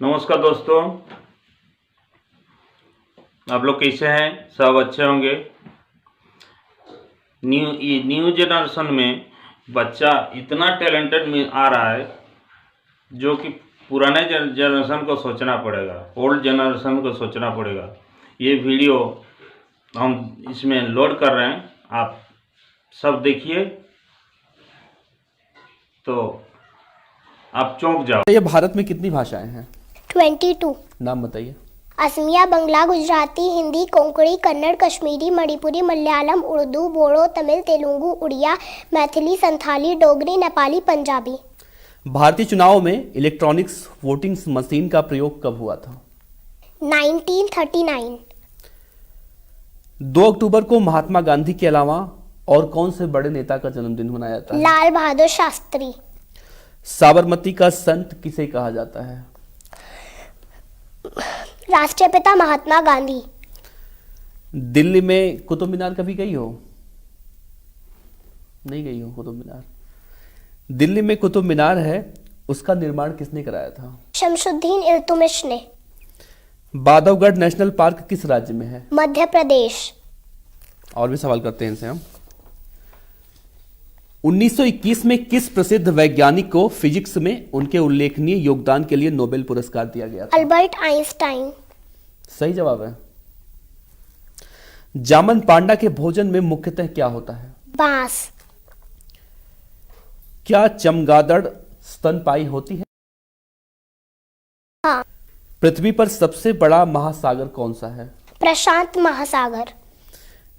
नमस्कार दोस्तों, आप लोग कैसे हैं? सब अच्छे होंगे। न्यू जनरेशन में बच्चा इतना टैलेंटेड आ रहा है जो कि पुराने जनरेशन को सोचना पड़ेगा, ओल्ड जनरेशन को सोचना पड़ेगा। ये वीडियो हम इसमें लोड कर रहे हैं, आप सब देखिए तो आप चौंक जाओ। ये भारत में कितनी भाषाएं हैं? 22। नाम बताइए। असमिया, बंगला, गुजराती, हिंदी, कोंकणी, कन्नड़, कश्मीरी, मणिपुरी, मलयालम, उर्दू, बोडो, तमिल, तेलुगु, उड़िया, मैथिली, संथाली, डोगरी, नेपाली, पंजाबी। भारतीय चुनाव में इलेक्ट्रॉनिक्स वोटिंग मशीन का प्रयोग कब हुआ था? 1939। 2 अक्टूबर को महात्मा गांधी के अलावा और कौन से बड़े नेता का जन्मदिन मनाया जाता है? लाल बहादुर शास्त्री। साबरमती का संत किसे कहा जाता है? राष्ट्रपिता महात्मा गांधी। दिल्ली में कुतुब मीनार कभी गई हो? नहीं गई हो कुतुब मीनार? दिल्ली में कुतुब मीनार है, उसका निर्माण किसने कराया था? शमशुद्दीन इल्तुमिश ने। बांधवगढ़ नेशनल पार्क किस राज्य में है? मध्य प्रदेश। और भी सवाल करते हैं इनसे हम। 1921 में किस प्रसिद्ध वैज्ञानिक को फिजिक्स में उनके उल्लेखनीय योगदान के लिए नोबेल पुरस्कार दिया गया था? Albert Einstein. सही जवाब है। जामन पांडा के भोजन में मुख्यतः क्या होता है? बांस। क्या चमगादड़ स्तनपायी होती है? हाँ। पृथ्वी पर सबसे बड़ा महासागर कौन सा है? प्रशांत महासागर।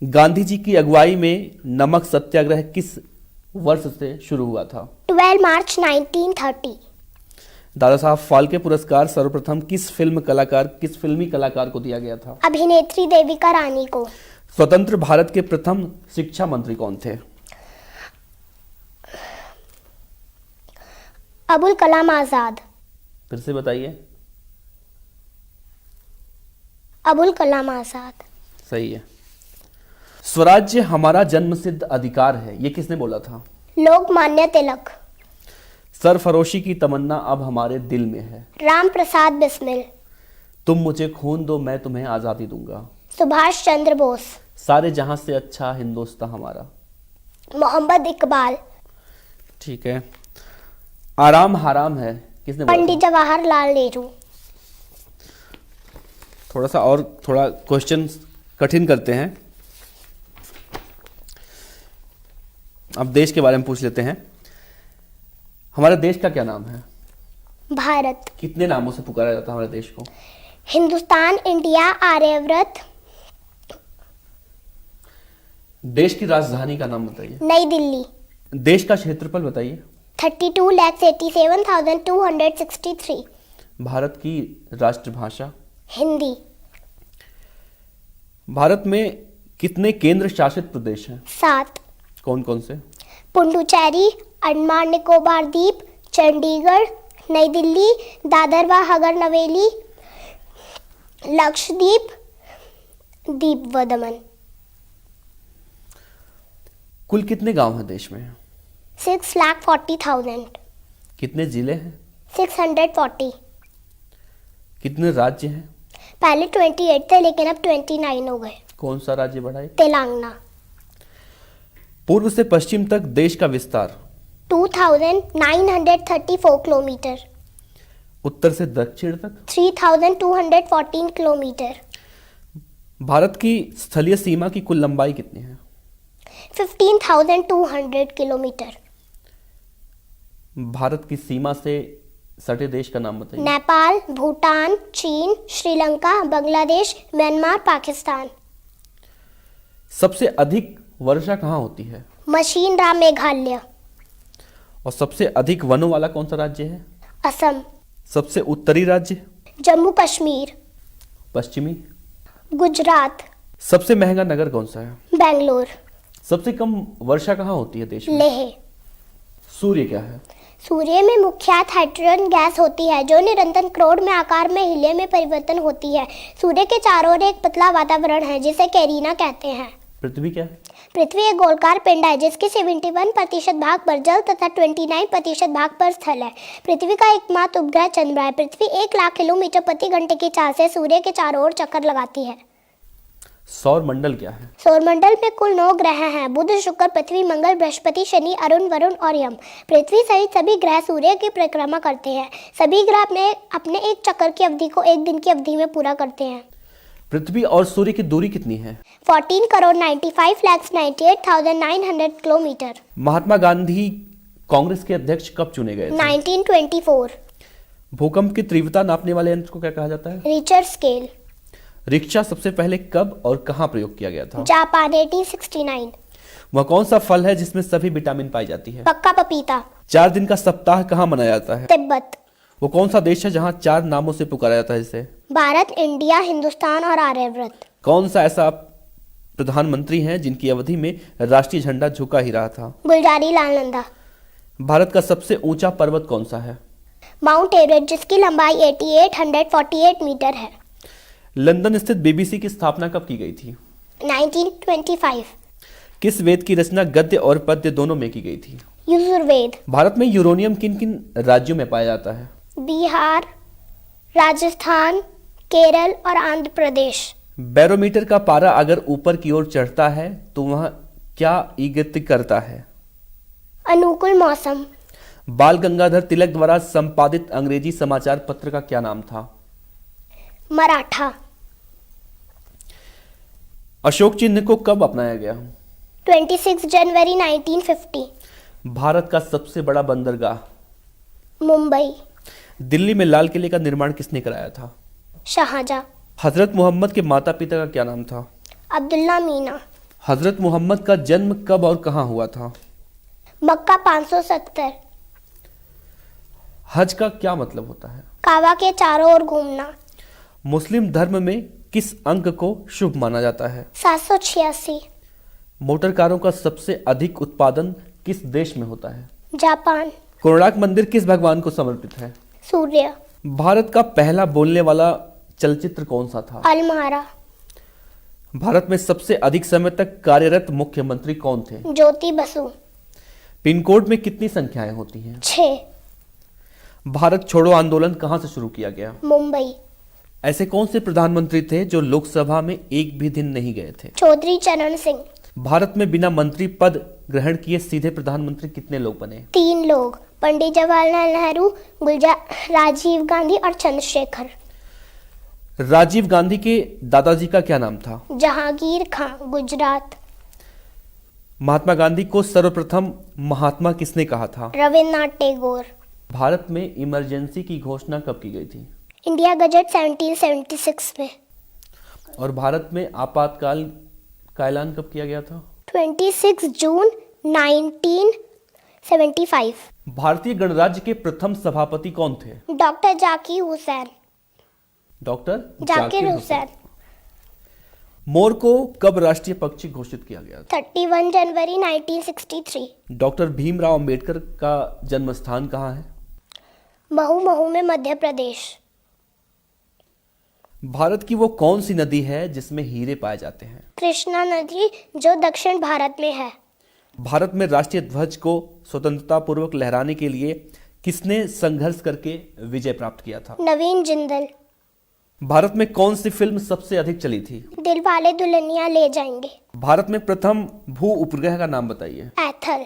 गांधी जी की अगुवाई में नमक सत्याग्रह किस वर्ष से शुरू हुआ था? 12 मार्च 1930। दादा साहब फाल्के पुरस्कार सर्वप्रथम किस फिल्मी कलाकार को दिया गया था? अभिनेत्री देविका रानी को। स्वतंत्र भारत के प्रथम शिक्षा मंत्री कौन थे? अबुल कलाम आजाद। फिर से बताइए। अबुल कलाम आजाद। सही है। स्वराज्य हमारा जन्मसिद्ध अधिकार है, ये किसने बोला था? लोकमान्य तिलक। सरफरोशी की तमन्ना अब हमारे दिल में है। राम प्रसाद बिस्मिल। तुम मुझे खून दो, मैं तुम्हें आजादी दूंगा। सुभाष चंद्र बोस। सारे जहां से अच्छा हिंदुस्तान हमारा। मोहम्मद इकबाल। ठीक है। आराम हराम है, किसने बोला पंडित था? जवाहरलाल नेहरू। थोड़ा क्वेश्चन कठिन करते हैं। अब देश के बारे में पूछ लेते हैं। हमारे देश का क्या नाम है? भारत। कितने नामों से पुकारा जाता है हमारे देश को? हिंदुस्तान, इंडिया, आर्यव्रत। देश की राजधानी का नाम बताइए। नई दिल्ली। देश का क्षेत्रफल बताइए। 32,87,263। भारत की राष्ट्रभाषा? हिंदी। भारत में कितने केंद्र शासित प्रदेश हैं? 7। कौन कौन से? पुडुचेरी, अंडमान निकोबार द्वीप, चंडीगढ़, नई दिल्ली, दादर व हगर नवेली, लक्षद्वीप, दीप व दमन। कुल कितने गांव हैं देश में? 6,40,000। कितने जिले हैं? 640। कितने राज्य हैं? पहले 28 थे लेकिन अब 29 हो गए। कौन सा राज्य बढ़ा है? तेलंगाना। पूर्व से पश्चिम तक देश का विस्तार? 2,934 किलोमीटर। उत्तर से दक्षिण तक? 3,214 किलोमीटर। भारत की स्थलीय सीमा की कुल लंबाई कितनी है? 15,200 किलोमीटर। भारत की सीमा से सटे देश का नाम बताइए। नेपाल, भूटान, चीन, श्रीलंका, बांग्लादेश, म्यांमार, पाकिस्तान। सबसे अधिक वर्षा कहाँ होती है? मशीन राम, मेघालय। और सबसे अधिक वनों वाला कौन सा राज्य है? असम। सबसे उत्तरी राज्य? जम्मू कश्मीर। पश्चिमी? गुजरात। सबसे महंगा नगर कौन सा है? बेंगलोर। सबसे कम वर्षा कहाँ होती है देश में? लेह। सूर्य क्या है? सूर्य में मुख्यतः हाइड्रोजन गैस होती है जो निरंतर क्रोड में आकार में हीलियम में परिवर्तन होती है। सूर्य के चारों ओर एक पतला वातावरण है जिसे कैरीना कहते हैं। पृथ्वी क्या है? पृथ्वी एक गोलाकार पिंड है जिसके 71% भाग पर जल तथा 29% भाग पर स्थल है। पृथ्वी का एकमात्र उपग्रह चंद्रमा है। पृथ्वी 1,00,000 किलोमीटर प्रति घंटे की चाल से सूर्य के चारों ओर चक्कर लगाती है। सौर मंडल क्या है? सौरमंडल में कुल 9 ग्रह हैं। बुध, शुक्र, पृथ्वी, मंगल, बृहस्पति, शनि, अरुण, वरुण और यम। पृथ्वी सहित सभी ग्रह सूर्य की परिक्रमा करते हैं। सभी ग्रह अपने एक चक्कर की अवधि को एक दिन की अवधि में पूरा करते हैं। पृथ्वी और सूर्य की दूरी कितनी है? 14,95,98,900 किलोमीटर। महात्मा गांधी कांग्रेस के अध्यक्ष कब चुने गए थे? 1924। भूकंप की तीव्रता नापने वाले यंत्र को क्या कहा जाता है? Richard scale. रिक्शा सबसे पहले कब और कहां प्रयोग किया गया था? जापान 1869। वह कौन सा फल है जिसमें सभी विटामिन पाई जाती है? पक्का पपीता। 4 दिन का सप्ताह कहाँ मनाया जाता है? तिब्बत। वो कौन सा देश है जहाँ 4 नामों से पुकारा जाता है इसे? भारत, इंडिया, हिंदुस्तान और आर्यव्रत। कौन सा ऐसा प्रधानमंत्री हैं जिनकी अवधि में राष्ट्रीय झंडा झुका ही रहा था? गुलजारी लाल नंदा। भारत का सबसे ऊंचा पर्वत कौन सा है? माउंट एवरेस्ट जिसकी लंबाई 8848 मीटर है। लंदन स्थित बीबीसी की स्थापना कब की गई थी? 1925। किस वेद की रचना गद्य और पद्य दोनों में की गई थी? यजुर्वेद। भारत में यूरेनियम किन किन राज्यों में पाया जाता है? बिहार, राजस्थान, केरल और आंध्र प्रदेश। बैरोमीटर का पारा अगर ऊपर की ओर चढ़ता है तो वह क्या इंगित करता है? अनुकूल मौसम। बाल गंगाधर तिलक द्वारा संपादित अंग्रेजी समाचार पत्र का क्या नाम था? मराठा। अशोक चिन्ह को कब अपनाया गया? 26 जनवरी 1950। भारत का सबसे बड़ा बंदरगाह? मुंबई। दिल्ली में लाल किले का निर्माण किसने कराया था? शाहजहां। हजरत मोहम्मद के माता पिता का क्या नाम था? अब्दुल्ला मीना। हजरत मोहम्मद का जन्म कब और कहां हुआ था? मक्का 570। हज का क्या मतलब होता है? काबा के चारों ओर घूमना। मुस्लिम धर्म में किस अंक को शुभ माना जाता है? 786। मोटर कारों का सबसे अधिक उत्पादन किस देश में होता है? जापान। कोणार्क मंदिर किस भगवान को समर्पित है? सूर्य। भारत का पहला बोलने वाला चलचित्र कौन सा था? अलमारा। भारत में सबसे अधिक समय तक कार्यरत मुख्यमंत्री कौन थे? ज्योति बसु। पिन कोड में कितनी संख्याएं होती हैं? 6। भारत छोड़ो आंदोलन कहां से शुरू किया गया? मुंबई। ऐसे कौन से प्रधानमंत्री थे जो लोकसभा में एक भी दिन नहीं गए थे? चौधरी चरण सिंह। भारत में बिना मंत्री पद ग्रहण किए सीधे प्रधानमंत्री कितने लोग बने? 3 लोग, पंडित जवाहरलाल नेहरू, राजीव गांधी और चंद्रशेखर। राजीव गांधी के दादाजी का क्या नाम था? जहांगीर खां, गुजरात। महात्मा गांधी को सर्वप्रथम महात्मा किसने कहा था? रविन्द्रनाथ टैगोर। भारत में इमरजेंसी की घोषणा कब की गई थी? इंडिया गजट 1776 में। और भारत में आपातकाल का ऐलान कब किया गया था? 26 जून 1975। भारतीय गणराज्य के प्रथम सभापति कौन थे? डॉक्टर जाकिर हुसैन। डॉक्टर जाकिर हुसैन। मोर को कब राष्ट्रीय पक्षी घोषित किया गया था? 31 जनवरी 1963। डॉक्टर भीमराव अंबेडकर का जन्म स्थान कहाँ है? महू में मध्य प्रदेश। भारत की वो कौन सी नदी है जिसमें हीरे पाए जाते हैं? कृष्णा नदी जो दक्षिण भारत में है। भारत में राष्ट्रीय ध्वज को स्वतंत्रता पूर्वक लहराने के लिए किसने संघर्ष करके विजय प्राप्त किया था? नवीन जिंदल। भारत में कौन सी फिल्म सबसे अधिक चली थी? दिल वाले दुल्हनिया ले जाएंगे। भारत में प्रथम भू उपग्रह का नाम बताइए। एथल।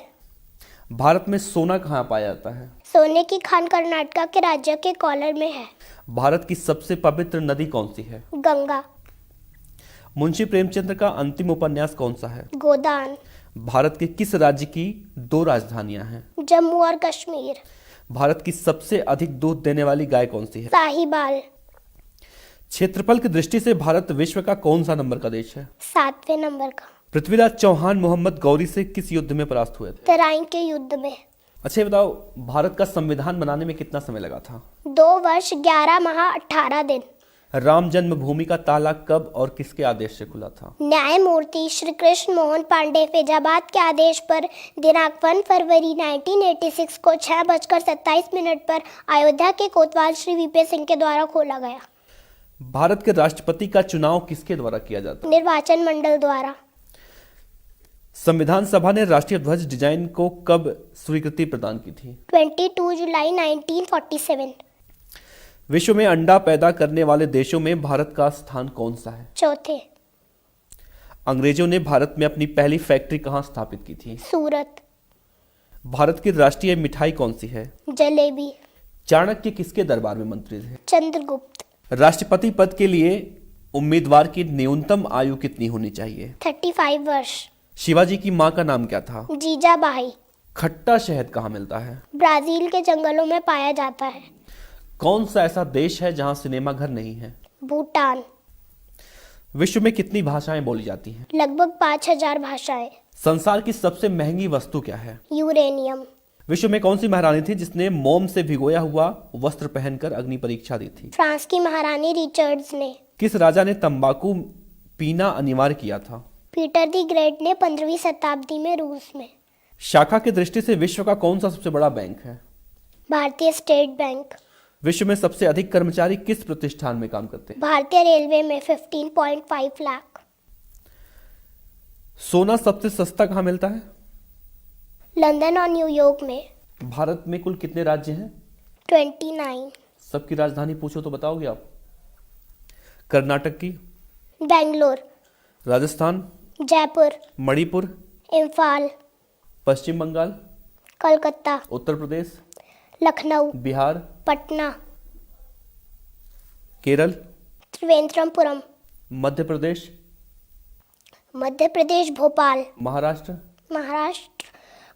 भारत में सोना कहाँ पाया जाता है? सोने की खान कर्नाटक के राज्य के कोलार में है। भारत की सबसे पवित्र नदी कौन सी है? गंगा। मुंशी प्रेमचंद्र का अंतिम उपन्यास कौन सा है? गोदान। भारत के किस राज्य की 2 राजधानियां हैं? जम्मू और कश्मीर। भारत की सबसे अधिक दूध देने वाली गाय कौन सी है? साहिबाल। क्षेत्रफल की दृष्टि से भारत विश्व का कौन सा नंबर का देश है? 7वें नंबर का। पृथ्वीराज चौहान मोहम्मद गौरी से किस युद्ध में परास्त हुए थे? तराइन के युद्ध में। अच्छा ये बताओ, भारत का संविधान बनाने में कितना समय लगा था? 2 वर्ष 11 माह 18 दिन। राम जन्मभूमि का ताला कब और किसके आदेश से खुला था? न्यायमूर्ति श्री कृष्ण मोहन पांडे फैजाबाद के आदेश पर दिनांक 1 फरवरी 1986 को 6:27 पर अयोध्या के कोतवाल श्री वीपी सिंह के द्वारा खोला गया। भारत के राष्ट्रपति का चुनाव किसके द्वारा किया जाता है? निर्वाचन मंडल द्वारा। संविधान सभा ने राष्ट्रीय ध्वज डिजाइन को कब स्वीकृति प्रदान की थी? 22 जुलाई 1947। विश्व में अंडा पैदा करने वाले देशों में भारत का स्थान कौन सा है? चौथे। अंग्रेजों ने भारत में अपनी पहली फैक्ट्री कहाँ स्थापित की थी? सूरत। भारत की राष्ट्रीय मिठाई कौन सी है? जलेबी। चाणक्य किसके दरबार में मंत्री थे? चंद्रगुप्त। राष्ट्रपति पद के लिए उम्मीदवार की न्यूनतम आयु कितनी होनी चाहिए? 35 वर्ष। शिवाजी की मां का नाम क्या था? जीजाबाई। खट्टा शहद कहाँ मिलता है? ब्राजील के जंगलों में पाया जाता है। कौन सा ऐसा देश है जहां सिनेमाघर नहीं है? भूटान। विश्व में कितनी भाषाएं बोली जाती हैं? लगभग 5000 भाषाएं। संसार की सबसे महंगी वस्तु क्या है? यूरेनियम। विश्व में कौन सी महारानी थी जिसने मोम से भिगोया हुआ वस्त्र पहनकर अग्नि परीक्षा दी थी? फ्रांस की महारानी रिचर्ड्स ने। किस राजा ने तंबाकू पीना अनिवार्य किया था? पीटर द ग्रेट ने 15वीं शताब्दी में रूस में। शाखा की दृष्टि से विश्व का कौन सा सबसे बड़ा बैंक है? भारतीय स्टेट बैंक। विश्व में सबसे अधिक कर्मचारी किस प्रतिष्ठान में काम करते हैं? भारतीय रेलवे में 15.5 लाख। सोना सबसे सस्ता कहाँ मिलता है? लंदन और न्यूयॉर्क में। भारत में कुल कितने राज्य हैं? 29। सबकी राजधानी पूछो तो बताओगे आप? कर्नाटक की? बेंगलोर। राजस्थान? जयपुर। मणिपुर? इम्फाल। पश्चिम बंगाल? कलकत्ता। उत्तर प्रदेश? लखनऊ। बिहार? पटना। केरल? त्रिवेंद्रमपुरम। मध्य प्रदेश? मध्य प्रदेश भोपाल। महाराष्ट्र? महाराष्ट्र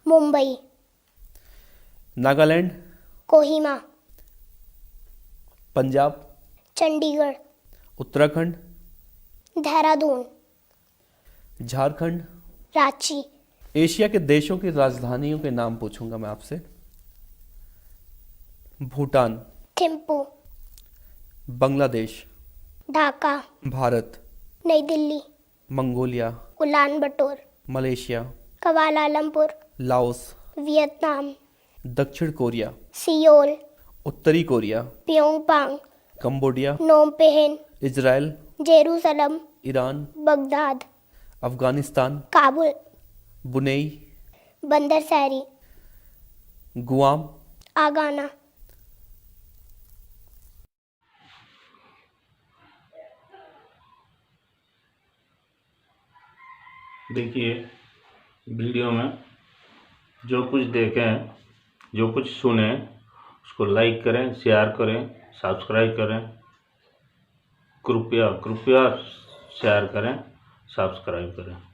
मुंबई। नागालैंड? कोहिमा। पंजाब? चंडीगढ़। उत्तराखंड? देहरादून। झारखंड? रांची। एशिया के देशों की राजधानियों के नाम पूछूंगा मैं आपसे। Bhutan? Thimphu. Bangladesh? Dhaka. Bharat? New Delhi. Mongolia? Ulan Bator. Malaysia? Kuala Lumpur. Laos? Vietnam. दक्षिण कोरिया? सियोल। उत्तरी Korea? Pyongyang. Cambodia? Phnom Penh. Israel? Jerusalem. Iran? Baghdad. Afghanistan? Kabul. Brunei? Bandar Seri. Guam? Agana. देखिए, वीडियो में जो कुछ देखें, जो कुछ सुने, उसको लाइक करें, शेयर करें, सब्सक्राइब करें। कृपया शेयर करें, सब्सक्राइब करें।